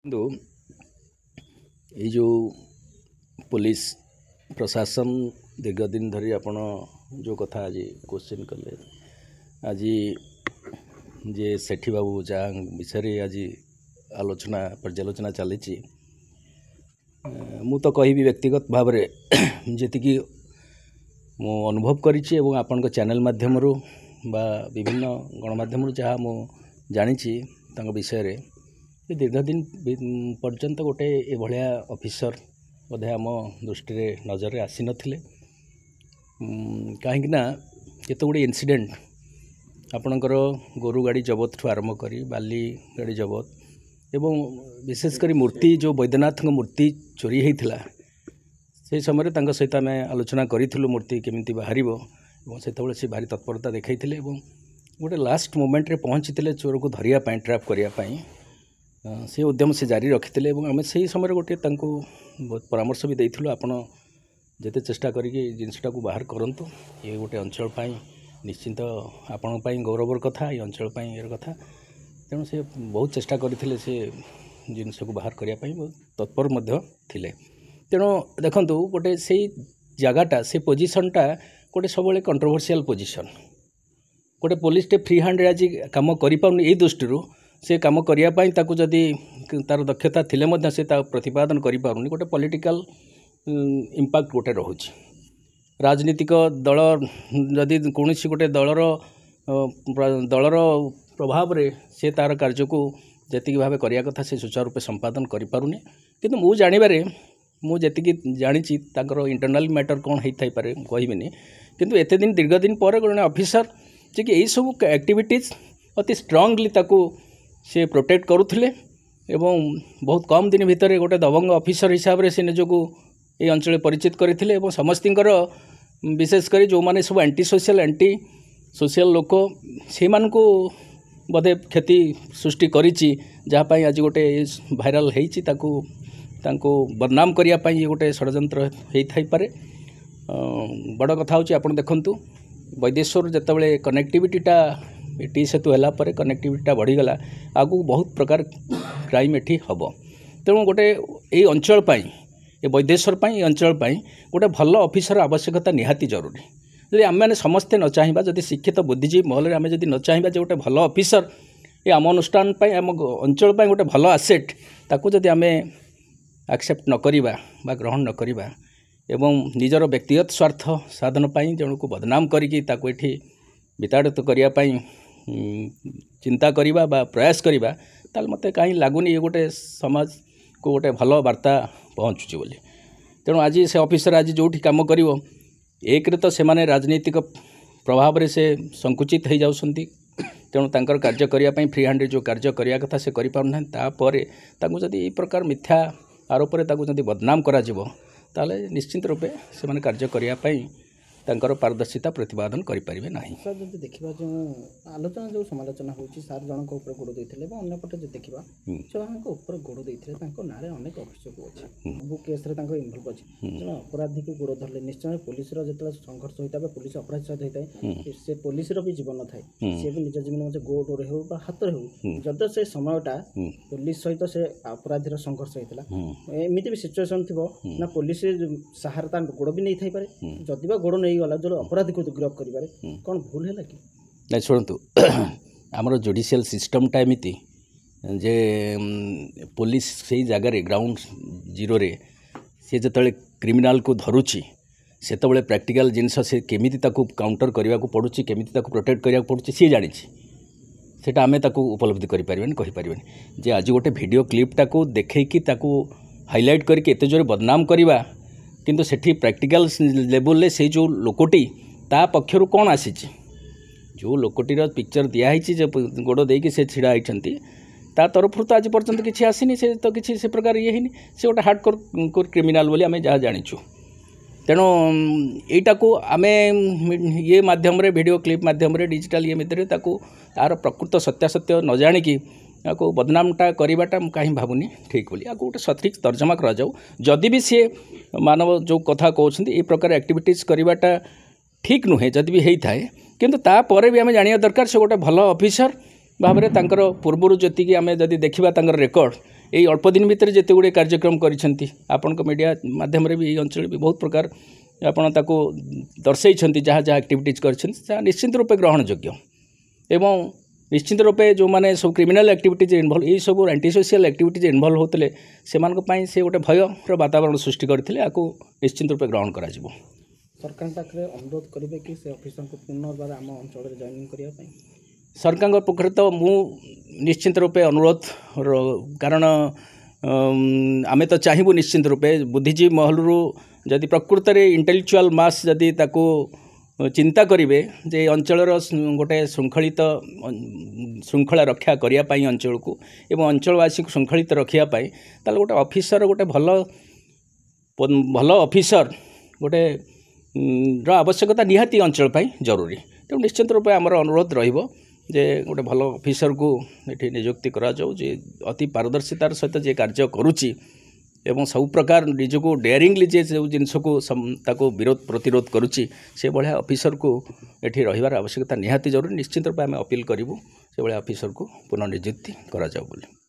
କିନ୍ତୁ ଏଇ ଯେଉଁ पुलिस प्रशासन दीर्घ दिन धरी आपण जो कथा आज क्वेश्चन कले आज जे सेठी बाबू जहाँ विषय आज आलोचना पर्यालोचना चली मु तो कहि व्यक्तिगत भाव में जी मु अनुभव करिछि एवं आपण चैनल माध्यम बा विभिन्न गणमाध्यम जहाँ मु जानी विषय रे दीर्घ दिन पर्यंत गोटे ए भलिया ऑफिसर बोधे आम दृष्टि नजर आसी नथिले कहीं केते गुड़े इनसीडेंट आपणकर गोरु गाड़ी जबत ठू आरंभ करी बाली गाड़ी जबत एवं विशेषकर मूर्ति जो वैद्यनाथ मूर्ति चोरी होता से समय सहित आम आलोचना करूँ मूर्ति केमी बाहर से सी भारी तत्परता देखते गोटे लास्ट मोमेंट रे पहुँची चोर को धरिया ट्रैप करने से उद्यम से जारी रखिते आम से समय गोटे बहुत परामर्श भी देइथिलु आपण जेते चेष्टा करिके जिनसटा को बाहर करंतु ये गोटे अंचल पाई निश्चिंत आपण पाई गौरवर कथा ये अंचल पाई ये कथा तेणु से बहुत चेष्टा करथिले से जिनस को बाहर करिया पाई तत्पर मध्य थिले तेणु देखंतु गोटे से जगाटा से पोजिशनटा गोटे सब कंट्रोवर्शियल पोजिशन गोटे पुलिस टे फ्री हैंड आज काम करि पाउनी ए दृष्टि से कम करने ताकू जदि तार दक्षता थिले मध्य से प्रतिपादन करि पारुनी गोटे पॉलिटिकल इम्पैक्ट गोटे रोचे राजनीतिक दल जदि कौन गोटे दलर प्रभाव रे से तार कार्य को जी भाव करने कथा से सुचारू रूप संपादन करि पारुनी किंतु मु जानिबारे मु जी जानी इंटरनल मैटर कौन होता है कहबिनी किंतु एते दिन दीर्घ दिन पर गोटे ऑफिसर जे कि यही सब एक्टिविटीज अति स्ट्रांगली ताकू से प्रोटेक्ट करुले एवं बहुत कम दिन भितर गोटे दबंग ऑफिसर हिसाब से निजक ये अंचल परिचित करते समस्तर विशेषकर जो मैंने सब एंटी सोशल लोक से बोधे क्षति सृष्टि करिछि जहाँपाई आज गोटे भाइराल होती बदनाम करने ये गोटे षड्यंत्र होता पारे बड़ कथा हूँ आप देखु वैदेश्वर जितेबाला कनेक्टिविटीटा टी सेतु है कनेक्टिविटीटा बढ़ीगला आगू बहुत प्रकार क्राइम एटी हम तेणु गोटे ये अंचल ये वैदेश्वर ये अंचल गोटे भल ऑफिसर आवश्यकता निहाती जरूरी यदि आम मैंने समस्ते न चाहिए जदि शिक्षित बुद्धिजीवी महल में आम जदि न चाहिए जो गोटे भल ऑफिसर ये आम अनुष्ठान आम अंचल गोटे भल आसेट ताकू जदि आम एक्सेप्ट न करिबा बा ग्रहण न करिबा एवं निजर व्यक्तिगत स्वार्थ साधन जन को बदनाम करिकी ताकू एठी विताड़ित करने चिंता करवा बा प्रयास करवा ताल मते कहीं लगुनि ये गोटे समाज को गोटे भल वार्ता पहुँचुची बोली तेणु आज से ऑफिसर आज जो कम कर एक तो से माने राजनीतिक प्रभाव रे से संकुचित हो जाउछंती तेणु तांकर कार्य करने फ्री हैंड जो कार्य करने कथा से करि पारु नाहीं तापर ताकू जदि ए प्रकार मिथ्या आरोप रे ताकू जदि बदनाम करा जिवो ताले निश्चित रूपे से माने कार्य करने तांकर पारदर्शिता प्रतिपादन करें ना सर जो देखा जो आलोचना जो समालोचना होती सार जन गोड़ देते अंपटे जो देखा से गोड़ देते ना अनेक अभियोग अच्छे सब केस इनवल्व अच्छे जन अपराधी को गोड़ धरले निश्चय पुलिस जो संघर्ष होता है पुलिस अपराध सहित होता है से पुलिस भी जीवन थाए सी भी निज जीवन में गोड़ हो हाथ हो जब से समयटा पुलिस सहित से अपराधी संघर्ष होता एमती भी सिचुएसन थी ना पुलिस सहारा गोड़ भी नहीं थाई पारे जदि गोड़ नहीं गला जो अपराधी को गिरफ्त करें कौन भूल है कि नहीं शुणु आमर जुडिशियल सिस्टमटा एमती जे पुलिस से जगार ग्राउंड जीरो रे सी जो क्रिमिनाल को धरुची से प्रैक्टिकल जिनस से केमी काउंटर करने को पड़ुची केमी प्रोटेक्ट करने को पड़ुची सी जानी सेटा आमे ताकू उपलब्धि करें जे आज गोटे वीडियो क्लिपटा को देखी हाइलाइट करके एत जोरे बदनाम करवा किंतु सेठी प्रैक्टिकल लेवल से जो लोकटी ता पक्षर कौन आसी जो लोकटीर पिक्चर दिखाई जो गोड़ देकी से छिड़ा होती ता तरफ तो आज पर्यंत किसी आसनी से तो किसी से प्रकार ये से गोटे हार्डकोर क्रिमिनाल बोली आम जहाँ जाचु तेणु यहीटा को आम ये मध्यम वीडियो क्लिप मध्यम डिजिटल ये भितर तार प्रकृत सत्यासत्य न जाणिकी को बदनामटा करवाटा कहीं भावुनी ठीक बोली आपको गोटे सठिक तर्जमा करा जाऊ जदि भी सी मानव जो कथा कहते ये प्रकार एक्टिविटीज करवाटा ठीक नुहे जदि भी होता है किंतु तापर भी आम जाना दरकार से गोटे भल ऑफिसर भाव में पूर्वर जी आम जदि देखा रेकर्ड ଏଇ ଅଳ୍ପ ଦିନ ଭିତରେ ଯେତେ ଗୁଡ଼ିଏ କାର୍ଯ୍ୟକ୍ରମ କରିଛନ୍ତି ଆପଣଙ୍କ ମିଡ଼ିଆ ମାଧ୍ୟମରେ ବି ଏଇ ଅଞ୍ଚଳରେ ବି ବହୁତ ପ୍ରକାର ଆପଣ ତାକୁ ଦର୍ଶାଇଛନ୍ତି ଯାହା ଯାହା ଆକ୍ଟିଭିଟିଜ୍ କରିଛନ୍ତି ତାହା ନିଶ୍ଚିତ ରୂପେ ଗ୍ରହଣଯୋଗ୍ୟ ଏବଂ ନିଶ୍ଚିତ ରୂପେ ଯେଉଁମାନେ ସବୁ କ୍ରିମିନାଲ୍ ଆକ୍ଟିଭିଟିଜ୍ ଇନଭଲ୍ଭ ଏଇସବୁ ଆଣ୍ଟି ସୋସିଆଲ୍ ଆକ୍ଟିଭିଟିଜ୍ ଇନଭଲ୍ଭ ହେଉଥିଲେ ସେମାନଙ୍କ ପାଇଁ ସେ ଗୋଟେ ଭୟର ବାତାବରଣ ସୃଷ୍ଟି କରିଥିଲେ ଆକୁ ନିଶ୍ଚିତ ରୂପେ ଗ୍ରହଣ କରାଯିବ। ସରକାରଙ୍କ ପାଖରେ ଅନୁରୋଧ କରିବେ କି ସେ ଅଫିସରଙ୍କୁ ପୁନର୍ବାର ଆମ ଅଞ୍ଚଳରେ ଜଏନିଂ କରିବା ପାଇଁ? ସରକାରଙ୍କ ପକ୍ଷରେ ତ ମୁଁ ନିଶ୍ଚିତ ରୂପେ ଅନୁରୋଧ କାରଣ ଆମେ ତ ଚାହିଁବୁ ନିଶ୍ଚିତ ରୂପେ ବୁଦ୍ଧିଜୀବୀ ମହଲରୁ ଯଦି ପ୍ରକୃତରେ ଇଣ୍ଟେଲେକ୍ଚୁଆଲ୍ ମାସ୍ ଯଦି ତାକୁ ଚିନ୍ତା କରିବେ ଯେ ଅଞ୍ଚଳର ଗୋଟେ ଶୃଙ୍ଖଳା ରକ୍ଷା କରିବା ପାଇଁ ଅଞ୍ଚଳକୁ ଏବଂ ଅଞ୍ଚଳବାସୀଙ୍କୁ ଶୃଙ୍ଖଳିତ ରଖିବା ପାଇଁ ତାହେଲେ ଗୋଟେ ଅଫିସର ଗୋଟେ ଭଲ ଅଫିସର ଗୋଟେ ର ଆବଶ୍ୟକତା ନିହାତି ଅଞ୍ଚଳ ପାଇଁ ଜରୁରୀ। ତେଣୁ ନିଶ୍ଚିତ ରୂପେ ଆମର ଅନୁରୋଧ ରହିବ ଯେ ଗୋଟେ ଭଲ ଅଫିସରକୁ ଏଠି ନିଯୁକ୍ତି କରାଯାଉ ଯେ ଅତି ପାରଦର୍ଶିତାର ସହିତ ଯେ କାର୍ଯ୍ୟ କରୁଛି ଏବଂ ସବୁ ପ୍ରକାର ନିଜକୁ ଡେୟାରିଂଲି ଯେ ଯେଉଁ ଜିନିଷକୁ ତାକୁ ପ୍ରତିରୋଧ କରୁଛି ସେଭଳିଆ ଅଫିସରକୁ ଏଠି ରହିବାର ଆବଶ୍ୟକତା ନିହାତି ଜରୁରୀ। ନିଶ୍ଚିତ ରୂପେ ଆମେ ଅପିଲ୍ କରିବୁ ସେଭଳିଆ ଅଫିସରକୁ ପୁନଃ ନିଯୁକ୍ତି କରାଯାଉ ବୋଲି।